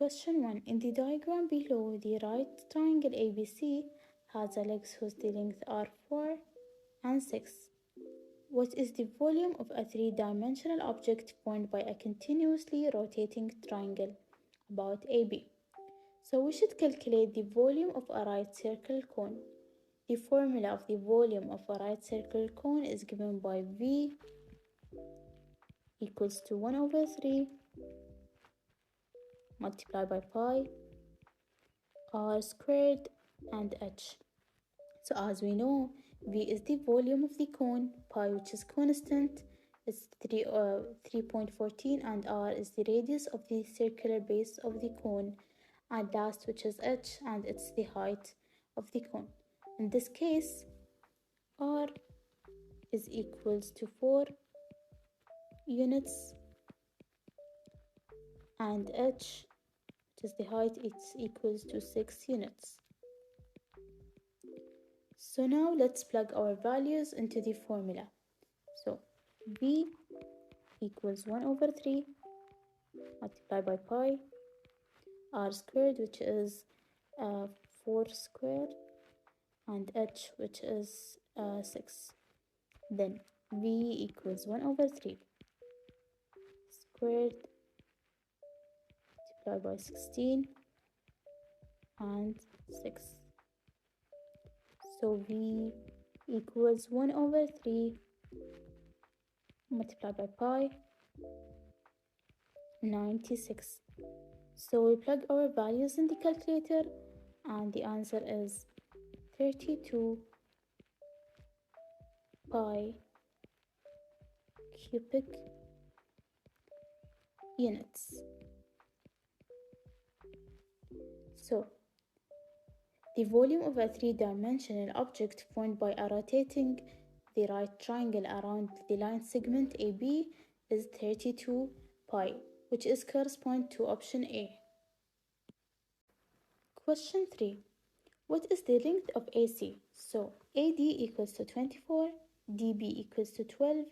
Question 1. In the diagram below, the right triangle ABC has a legs whose length are 4 and 6. What is the volume of a three-dimensional object formed by a continuously rotating triangle about AB? So we should calculate the volume of a right circle cone. The formula of the volume of a right circle cone is given by V equals to 1 over 3 multiplied by pi r squared and h. So as we know, V is the volume of the cone, pi, which is constant, is 3.14, and r is the radius of the circular base of the cone, and last, which is h, and it's the height of the cone. In this case, r is equals to 4 units, and h, which is the height, it's equals to 6 units. So now let's plug our values into the formula. So V equals 1 over 3 multiplied by pi r squared, which is 4 squared, and h, which is 6. Then V equals 1 over 3 squared multiplied by 16 and 6. So V equals 1 over 3 multiplied by pi 96. So we plug our values in the calculator, and the answer is 32 pi cubic units. So the volume of a three-dimensional object formed by a rotating the right triangle around the line segment AB is 32 pi, which is correspond to option A. Question 3. What is the length of AC? So AD equals to 24, DB equals to 12,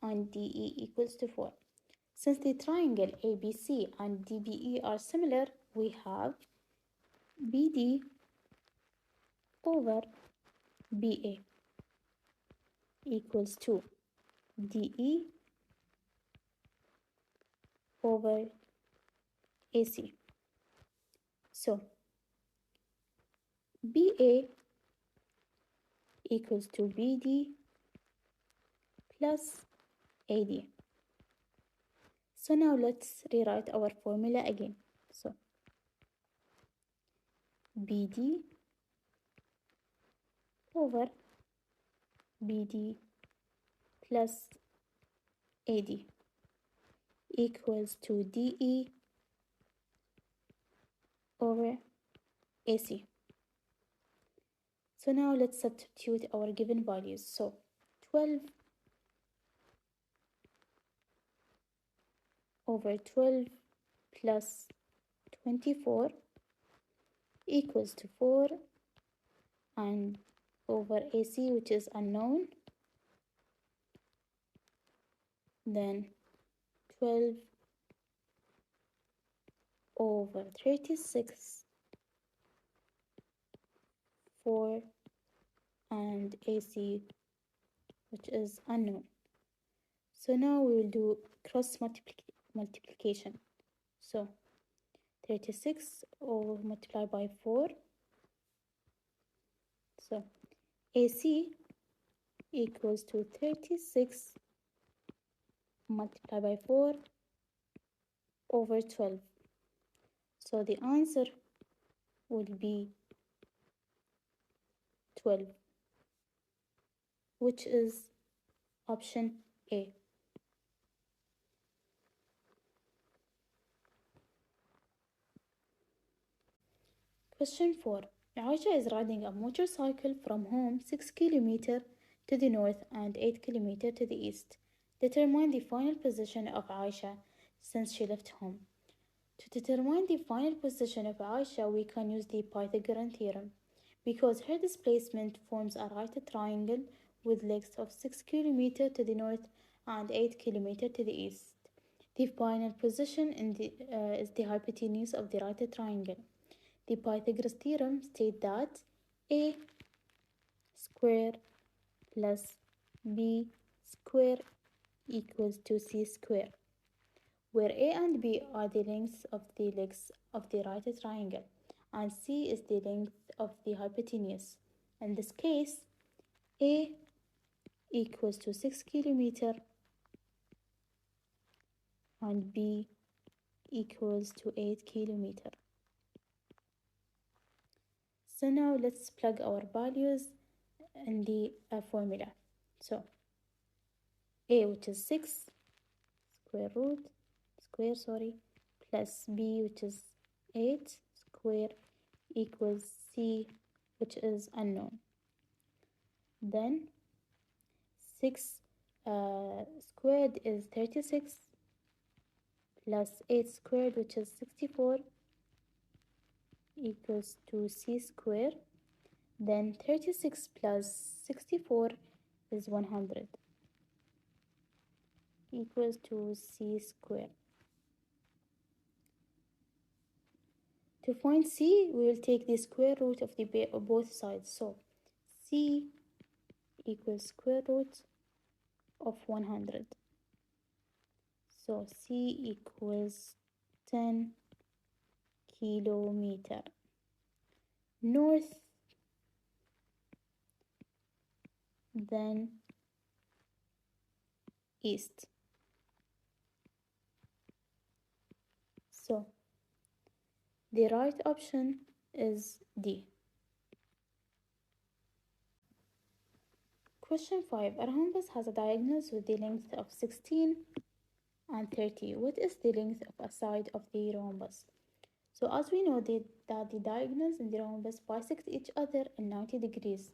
and DE equals to 4. Since the triangle ABC and DBE are similar, we have BD over BA equals to DE over AC. So BA equals to BD plus AD. So now let's rewrite our formula again. So BD over BD plus AD equals to DE over AC. So now let's substitute our given values. So 12 over 12 plus 24 equals to 4, and over AC, which is unknown, then 12 over 36, 4, and AC, which is unknown. So now we will do cross multiplication. So 36 over multiplied by 4. So AC equals to 36 multiplied by 4 over 12. So the answer would be 12, which is option A. Question 4. Aisha is riding a motorcycle from home 6 km to the north and 8 km to the east. Determine the final position of Aisha since she left home. To determine the final position of Aisha, we can use the Pythagorean theorem. Because her displacement forms a right triangle with lengths of 6 km to the north and 8 km to the east. The final position is the hypotenuse of the right triangle. The Pythagoras theorem states that a square plus b square equals to c square, where a and b are the lengths of the legs of the right triangle, and c is the length of the hypotenuse. In this case, a equals to 6 kilometer and b equals to 8 kilometer. So now let's plug our values in the formula. So a, which is 6 square, plus b, which is 8 square, equals c, which is unknown. Then 6 squared is 36, plus 8 squared, which is 64, equals to c square. Then 36 plus 64 is 100, equals to c square. To find c, we will take the square root of both sides. So c equals square root of 100. So c equals 10 kilometer. North, then east. So the right option is D. Question 5. A rhombus has a diagonals with the length of 16 and 30. What is the length of a side of the rhombus? So as we know that the diagonals in the rhombus bisect each other in 90 degrees.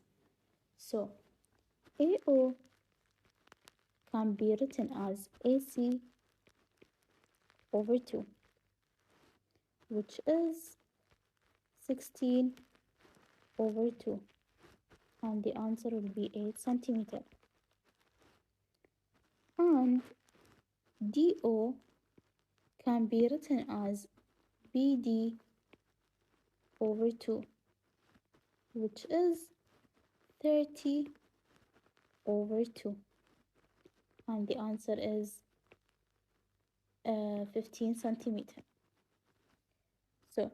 So AO can be written as AC over 2, which is 16 over 2, and the answer will be 8 centimeter. And DO can be written as BD over 2, which is 30 over 2, and the answer is 15 centimeter. So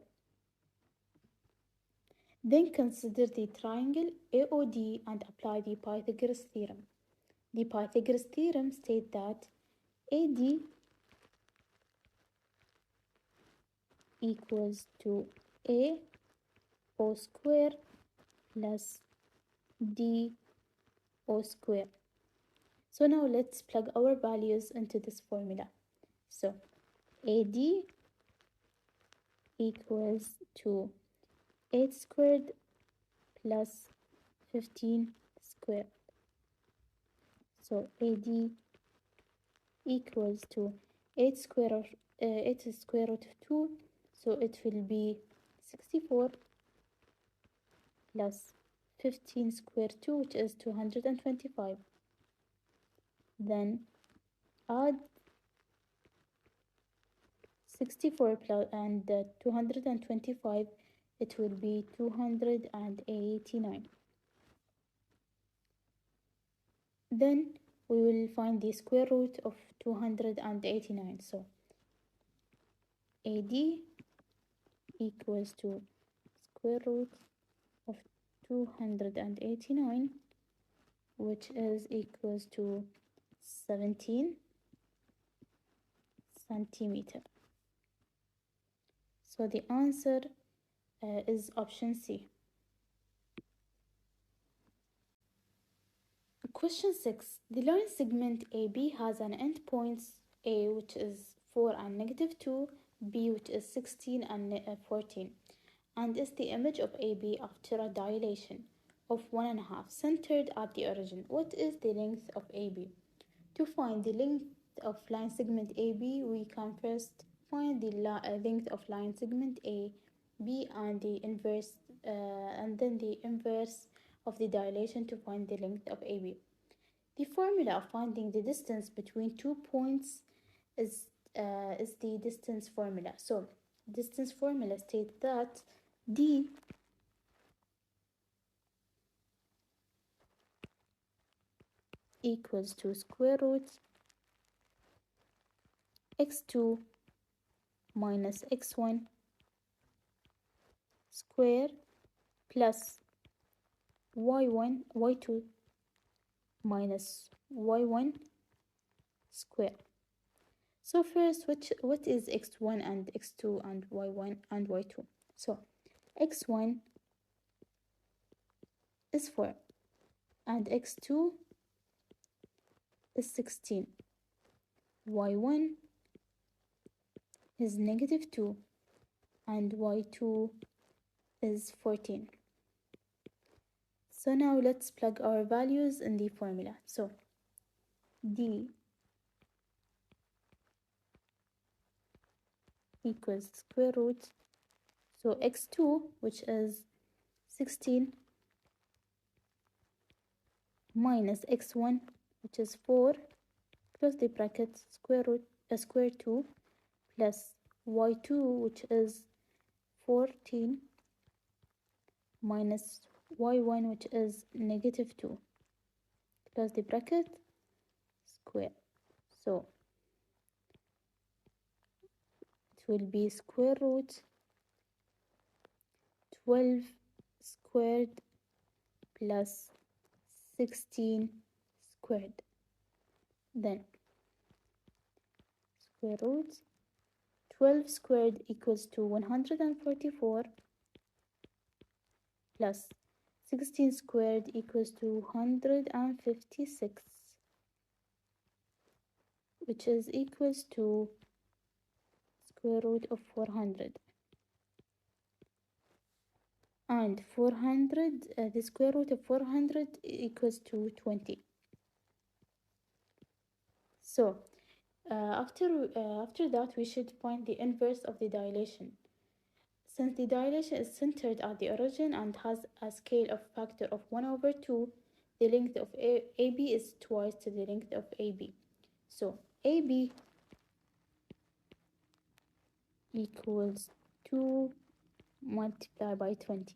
then consider the triangle AOD and apply the Pythagoras theorem. The Pythagoras theorem states that AD equals to A O square plus D O square. So now let's plug our values into this formula. So AD equals to 8 squared plus 15 squared. So AD equals to 8 square root of 2, so it will be 64 plus 15 square 2, which is 225. Then add 64 plus and 225, it will be 289. Then we will find the square root of 289. So AD equals to square root of 289, which is equals to 17 centimeter. So the answer is option C. Question 6. The line segment AB has an endpoints A, which is 4 and negative 2, B, which is 16 and 14, and is the image of AB after a dilation of 1.5 centered at the origin. What is the length of AB? To find the length of line segment AB, we can first find the length of line segment A, B, and the inverse, and then the inverse of the dilation to find the length of AB. The formula of finding the distance between 2 points is is the distance formula. So distance formula states that d equals to square root x2 minus x1 square plus y2 minus y1 square. So first, what is x1 and x2 and y1 and y2? So x1 is 4 and x2 is 16. y1 is negative 2 and y2 is 14. So now let's plug our values in the formula. So d equals square root, so x2, which is 16, minus x1, which is 4, close the bracket, square root square 2, plus y2, which is 14, minus y1, which is negative 2, close the bracket, square. So it will be square root 12 squared plus 16 squared. Then square root 12 squared equals to 144 plus 16 squared equals to 156, which is equals to square root of 400. And 400, the square root of 400 equals to 20. So after that, we should find the inverse of the dilation. Since the dilation is centered at the origin and has a scale of factor of 1 over 2, the length of AB is twice to the length of AB. So AB equals 2 multiplied by 20,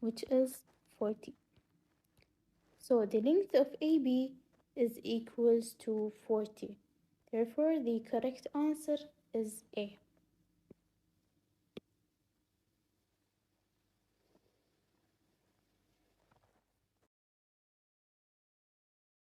which is 40. So the length of AB is equals to 40. Therefore, the correct answer is A.